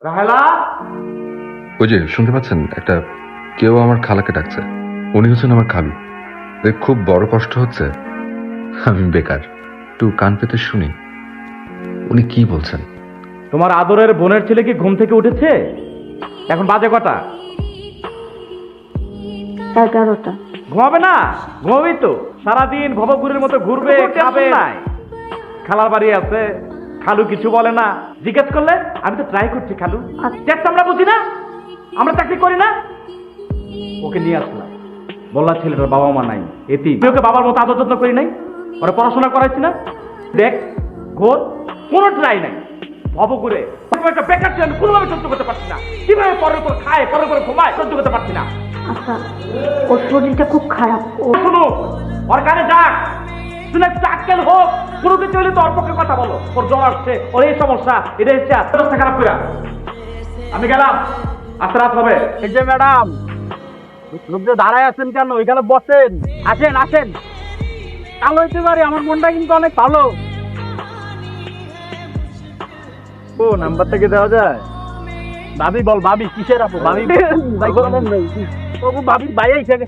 রাহেলা, ওই যে শুনতে পাচ্ছেন, একটা কেউ আমার খালাকে ডাকছে। উনি হচ্ছেন আমার খালু। খুব বড় কষ্ট হচ্ছে, আমি বেকার। একটু কান পেতে শুনি উনি কি বলছেন। তোমার আদরের বোনের ছেলে কি ঘুম থেকে উঠেছে? এখন বাজে কটা? 11টা। ঘুমাবে না? ঘুমাবেই তো। সারাদিন ভবঘুরের মতো ঘুরবে, খাবে। খালার বাড়ি আছে, খালু কিছু বলে না। জিজ্ঞেস করলে আমি তো ট্রাই করছি খালু। ট্যাক্স আমরা বুঝি না, আমরা চাকরি করি না। ওকে নিয়ে আসলাম, বললা ছেলেটার বাবা মা নাই, এটি ওকে বাবার মতো আদর যত্ন করি নাই, ওরা পড়াশোনা করাইছি না। দেখ ঘোর, কোনো ট্রাই নাই। ভবঘুরে একটা বেকার ছেলে আমি কোনোভাবে সহ্য করতে পারছি না। কিভাবে পরের উপর খায়, পরের উপর ঘুমায়, সহ্য করতে পারছি না। আচ্ছা, ওর শরীরটা খুব খারাপ। শুনো, ওর কানে ডাক, শুনে একটা আক্কেল হোক। কোনো কিছু হলে তো ওর পক্ষে কথা বলো। ওর জ্বর আসছে, ওর এই সমস্যা, এটা হচ্ছে অবস্থা খারাপ করে। আমি গেলাম, আস্তে রাত হবে। এই যে ম্যাডাম, লোকজন দাঁড়ায় আছেন কেন? এখানে বসেন, আসেন আসেন। কাল হইতে পারে, আমার মনটা কিন্তু অনেক ভালো। ও নাম্বার থেকে দেওয়া যায়? ভাবি বল, ভাবি কিসের আপু? ভাবি ভাবি ভাই এখানে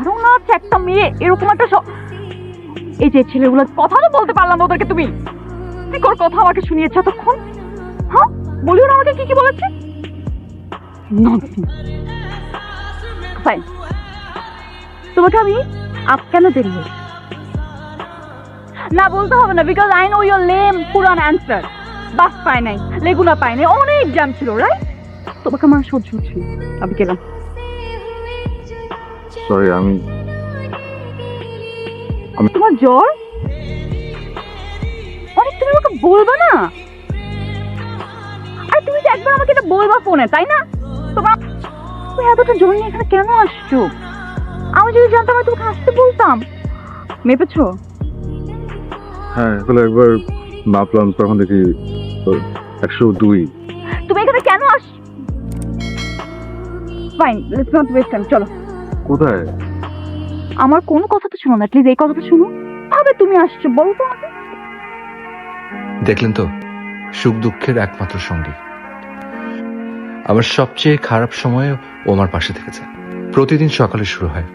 আরো না হচ্ছে একটা মেয়ে এরকম একটা এই যে ছেলেগুলো কথা তো বলতে পারলাম না ওদেরকে। তুমি কি কর কথা আমাকে শুনিয়েছো এতক্ষণ? হ্যাঁ, বলিও না আমাকে কি কি বলেছে। ফাইন, তোমাকে আমি আপ কেন দেরি হয়েছে না বলতে হবে না, because I know your lame পুরান অ্যান্সার। বাস পায় নাই, লেগুনা পায় নাই, অনেক জ্যাম ছিল, রাইট? তোমাকে আমার সহ্য হচ্ছে না। আমি গেলাম। সরি, আমি তোমার জ্বর অনেক, তুমি আমাকে বলবা না? আর তুমি তো একবার আমাকে এটা বলবা ফোনে, তাই না? তোমার তুমি এতটা জ্বর নিয়ে এখানে কেন আসছো? আমি যদি জানতাম আমি তোমাকে আসতে বলতাম। মেপেছো? হ্যাঁ, এগুলো একবার মাপলাম, তখন দেখি 102। তুমি এখানে কেন fine, let's not waste time, চলো। কোথায়? আমার কোনো কথা তো শুনো না, প্লিজ এই কথাটা শুনো। ভাবে তুমি আসছো, বলো তো আমাকে। দেখলেন তো, সুখ দুঃখের একমাত্র সঙ্গী। আমার সবচেয়ে খারাপ সময়ে ও আমার পাশে থেকেছে। প্রতিদিন সকালে শুরু হয়,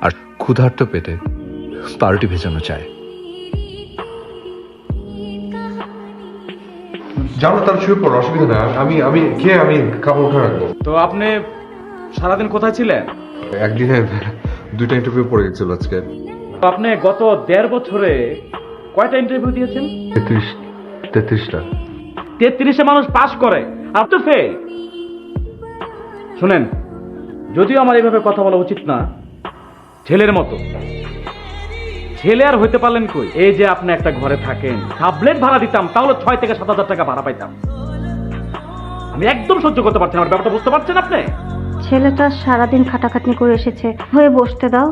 আর ক্ষুধার্ত পেটে পাউরুটি ভেজানো চায়। যাও তার শুয়ে পড়ো, অসুবিধা না। আমি আমি খেয়ে আমি কাপড় উঠে রাখবো। তো আপনি সারাদিন কোথায় ছিলেন? একদিনে 2টা ইন্টারভিউ পড়ে গেছিল আজকে। আপনি গত 1.5 বছরে কয়টা ইন্টারভিউ দিয়েছেন? 33টা। 33 মানুষ পাস করে, আপনি তো ফেল। শুনেন, যদিও আমার এইভাবে কথা বলা উচিত না, ছেলের মতো ছেলে আর হইতে পারলেন কই? এই যে আপনি একটা ঘরে থাকেন, সাবলেট ভাড়া দিতাম, তাহলে 6 থেকে 7,000 টাকা ভাড়া পাইতাম। আমি একদম সহ্য করতে পারছি না। আমার ব্যাপারটা বুঝতে পারছেন আপনি? ছেলেটা সারাদিন খাটাখাটনি করে এসেছে, হয়ে বসতে দাও।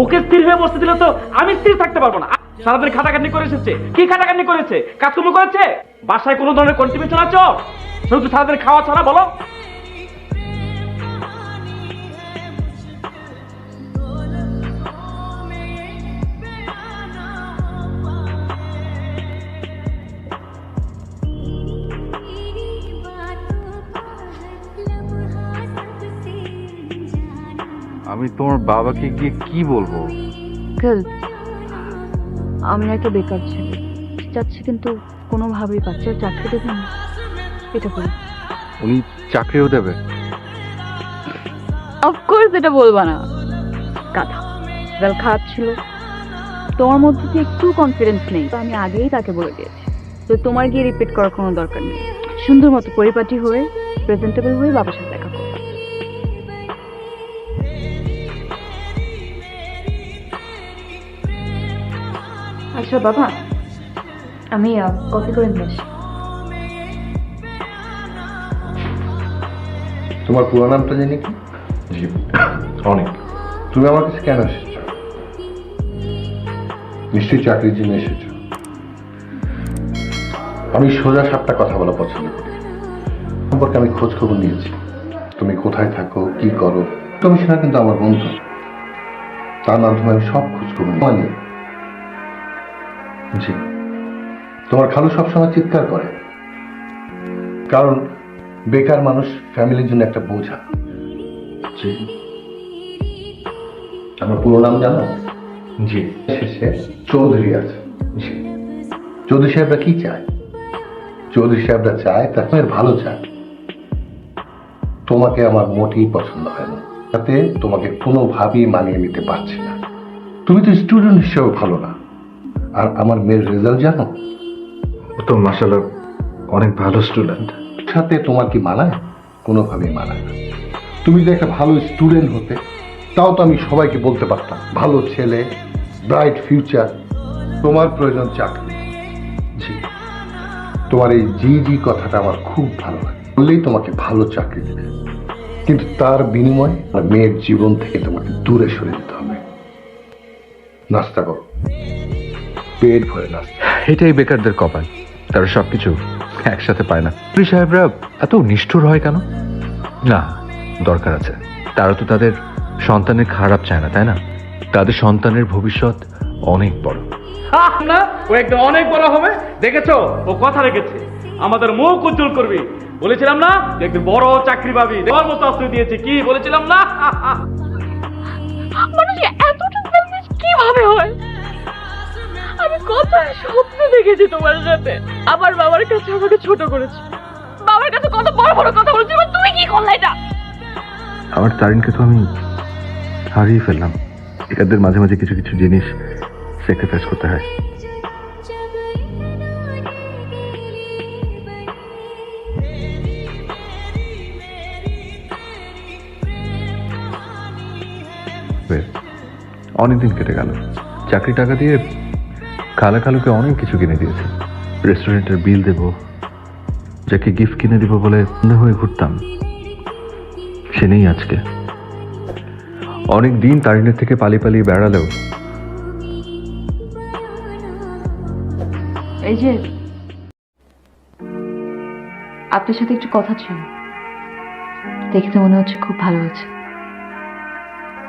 ওকে স্থির হয়ে বসতে দিলে তো আমি স্থির থাকতে পারবো না। সারাদিন খাটাখাটনি করে এসেছে, কি খাটাখাটনি করেছে? কাজকর্ম করেছে? বাসায় কোনো ধরনের কন্ট্রিবিউশন আছে ওর? শুধু সারাদিন খাওয়া ছাড়া, বলো? আমি তোমার বাবাকে গিয়ে কি বলবো? আমি একটা বেকার ছেলে চাচ্ছি, কিন্তু কোনোভাবেই পাচ্ছি না। চাকরি দেবেন এটা বলি। উনি চাকরিও দেবে? অফকোর্স এটা বলবা না, কথা রেজাল্ট খারাপ ছিল, তোমার মধ্যে যে একটু কনফিডেন্স নেই, তো আমি আগেই তাকে বলে দিয়েছি। তো তোমার গিয়ে রিপিট করার কোনো দরকার নেই। সুন্দর মতো পরিপাটি হয়ে, প্রেজেন্টেবল হয়ে বাবার সাথে দেখা করো। আচ্ছা বাবা, আমি কফি করে নিয়ে আসি। তোমার পুরো নামটা জানি কি? জি, অনেক। তুমি আমার কাছে কেন এসেছো? নিশ্চয়ই চাকরির জন্য এসেছো। আমি সোজা সাপটা কথা বলা পছন্দ করি। সম্পর্কে আমি খোঁজ খবর নিয়েছি, তুমি কোথায় থাকো, কি করো। কমিশনার কিন্তু আমার বন্ধু, তার মাধ্যমে আমি সব খোঁজ খবর নিই। জি, তোমার খালু সবসময় চিৎকার করে, কারণ বেকার মানুষ ফ্যামিলির জন্য একটা বোঝা। আমার পুরো নাম জানো? জি। শেষে চৌধুরী আছে। চৌধুরী সাহেবরা কি চায়? চৌধুরী সাহেবরা চায় তাদের ভালো চায়। তোমাকে আমার মোটেই পছন্দ হয় না, তাতে তোমাকে কোনোভাবেই মানিয়ে নিতে পারছি না। তুমি তো স্টুডেন্ট হিসেবে ভালো না, আর আমার মেয়ের রেজাল্ট জানো? ও তো মাশাআল্লাহ অনেক ভালো স্টুডেন্ট। সাথে তোমার কি মানায়? কোনোভাবেই মানায় না। তুমি যদি একটা ভালো স্টুডেন্ট হতে, তাও তো আমি সবাইকে বলতে পারতাম ভালো ছেলে, ব্রাইট ফিউচার। তোমার প্রয়োজন চাকরি। জি, তোমার এই জি কথাটা আমার খুব ভালো লাগে। বললেই তোমাকে ভালো চাকরি দেবে, কিন্তু তার বিনিময়ে আমার মেয়ের জীবন থেকে তোমাকে দূরে সরে যেতে হবে। নাস্তা করো, পেট ভরে নাস্তা। এটাই বেকারদের কপাল, তারা সবকিছু একসাথে পায় না। পুলিশ সাহেবরা এত নিষ্ঠুর হয় কেন? না, দরকার আছে। তারা তো তাদের সন্তানের খারাপ চায় না, তাই না? তাদের সন্তানের ভবিষ্যৎ অনেক বড়। না, ও একদম অনেক বড় হবে। দেখেছো, ও কথা রেখেছে, আমাদের মুখ উজ্জ্বল করবি। বলেছিলাম না যে একদিন বড় চাকরি পাবি, দেওয়ার মতো আশ্রয় দিয়েছি। কি বলেছিলাম না? মানুষ এতটা সেলফিশ কিভাবে হয়? আমি কত স্বপ্ন দেখেছি তোমার সাথে। আমার বাবার কাছে আমাকে ছোট করেছে, বাবার কাছে কত বড় বড় কথা বলেছি, এবার তুমি কি করলে এটা? আমার তারিনকে তো আমি হারিয়ে ফেললাম। একাদের মাঝে মাঝে কিছু কিছু জিনিস স্যাক্রিফাইস করতে হয়। অনেকদিন কেটে গেল। চাকরি টাকা দিয়ে খালুকে অনেক কিছু কিনে দিয়েছে। রেস্টুরেন্টের বিল দেব, যাকে গিফট কিনে দিব বলে বন্ধ হয়ে ঘুরতাম, সে নেই আজকে। অনেক দিন তারিনের থেকে পালিয়ে বেড়ালেও এই যে আপনার সাথে একটু কথা ছিল, দেখতে মনে হচ্ছে খুব ভালো আছে।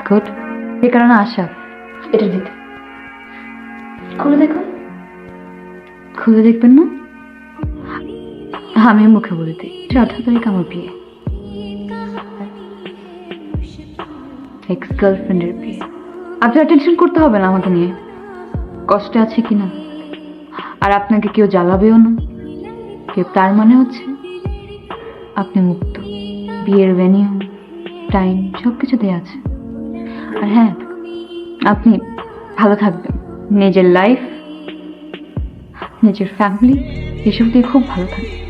গুড। এ কারণে আশা এটা দিতে খুলে দেখুন। খুলে দেখবেন না? আমি মুখে বলে দিই, 18 তারিখ আমার বিয়ে, এক্স গার্লফ্রেন্ডের বিয়ে। আপনার টেনশন করতে হবে না আমাকে নিয়ে, কষ্টে আছে কিনা। আর আপনাকে কেউ জ্বালাবেও না কেউ। তার মানে হচ্ছে আপনি মুক্ত। বিয়ের ভেনিউ, টাইম সবকিছু দেওয়া আছে। আর হ্যাঁ, আপনি ভালো থাকবেন, নিজের লাইফ, নিজের ফ্যামিলি এসব দিয়ে খুব ভালো থাকবেন।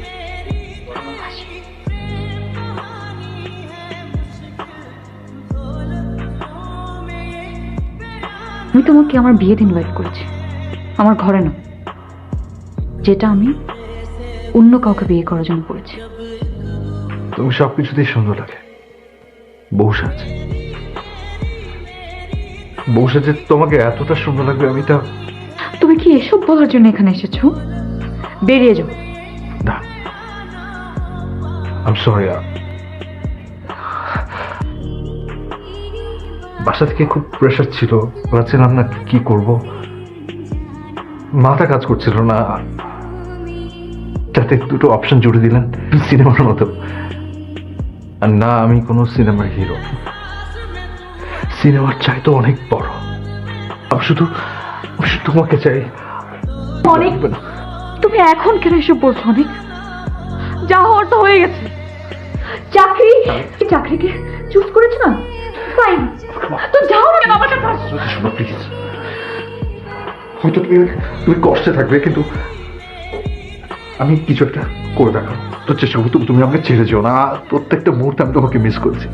আমি তোমাকে আমার বিয়েতে ইনভাইট করেছি, আমার ঘরে না, যেটা আমি অন্য কাউকে বিয়ে করার জন্য করেছি। তুমি সবকিছুতেই সুন্দর লাগে। বউ সাজে তোমাকে এতটা সুন্দর লাগবে, আমি তা। তুমি কি এসব বলার জন্য এখানে এসেছো? বেরিয়ে যাও। না, আই এম সরি। বাসা থেকে খুব প্রেশার ছিল, ভাবছিলাম না কি করব, মাথা কাজ করছিল না। যাতে দুটো অপশন জুড়ে দিলেন, সিনেমার মতো। আর না, আমি কোনো সিনেমার হিরো, সিনেমার চাই তো অনেক বড়। আমি শুধু তোমাকে চাই। অনেক, তুমি এখন কেন এসব বলছো? অনেক যা হওয়ার তো হয়ে গেছে। চাকরিকে চুজ করেছো না, ফাইন, তো যাও না কেন আমার কাছে? শোনো প্লিজ, হয়তো তুমি কষ্টে থাকবে, কিন্তু আমি কিছু একটা করে দেখাবো তো চেষ্টা করবো। তুমি আমাকে ছেড়ে যেও না, প্রত্যেকটা মুহূর্তে আমি তোমাকে মিস করছি।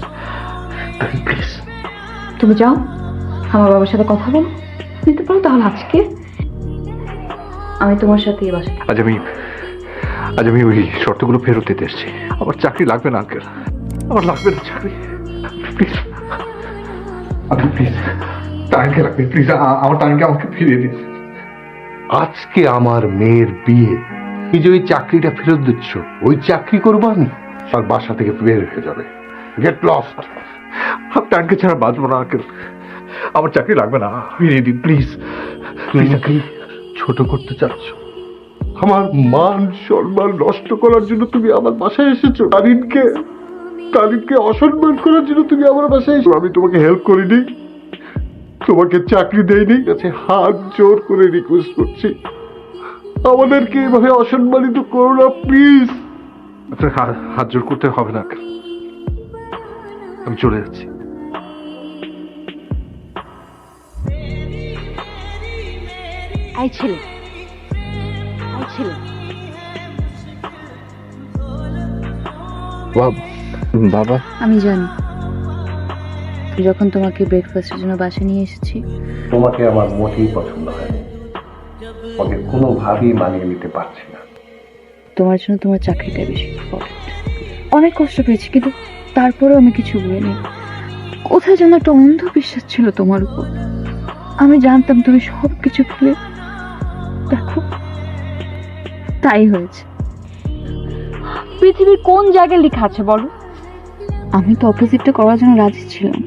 প্লিজ তুমি যাও, আমার বাবার সাথে কথা বলো, নিতে পারো তাহলে আজকে আমি তোমার সাথে এই বাসায়। আজ আমি ওই শর্তগুলো ফেরত দিতে এসেছি। আমার চাকরি লাগবে না আঙ্কেল, আমার লাগবে না চাকরি। প্লিজ প্লিজ, টাইমকে লাগবে প্লিজ, আমার টাইমকে আমাকে ফিরিয়ে দিন। আজকে আমার মেয়ের বিয়ে, তুমি যে ওই চাকরিটা ফেরত দিচ্ছ, ওই চাকরি করবো আমি, আর বাসা থেকে বের হয়ে যাবে। Get lost. আমি টাইমকে ছাড়া বাঁচবো না আঙ্কেল, আমার চাকরি লাগবে না, ফিরিয়ে দিন প্লিজ। তুমি কি ছোট করতে চাচ্ছ? আমার মান সম্মান নষ্ট করার জন্য তুমি আমার বাসায় এসেছো। তারিনকে অসম্মান করার জন্য তুমি আমার বাসায় এসেছো। আমি তোমাকে হেল্প করিনি, তোমাকে চাকরি দেয়নি। কাছে হাত জোর করে রিকোয়েস্ট করছি, আমাদেরকে এভাবে অসম্মানিত করো না প্লিজ। হাত জোর করতে হবে না, আমি চলে যাচ্ছি। এই ছেলে, বাবা, আমি জানি যখন তোমাকে ব্রেকফাস্টের জন্য বাসা নিয়ে এসেছি, তোমাকে আমার মোটেই পছন্দ হয়নি, তোমাকে কোনোভাবেই মানিয়ে নিতে পারছি না। তোমার জন্য তোমার চাকরিটা বেশি ইম্পর্টেন্ট। অনেক কষ্ট পেয়েছি, কিন্তু তারপরেও আমি কিছু বলিনি। কোথায় যেন একটা অন্ধ বিশ্বাস ছিল তোমার উপর। আমি জানতাম তুমি সব কিছু ফেলে, দেখো তাই হয়েছে। পৃথিবীর কোন জায়গায় লেখা আছে বলো? আমি তো অপোজিটটা করার জন্য রাজি ছিলাম।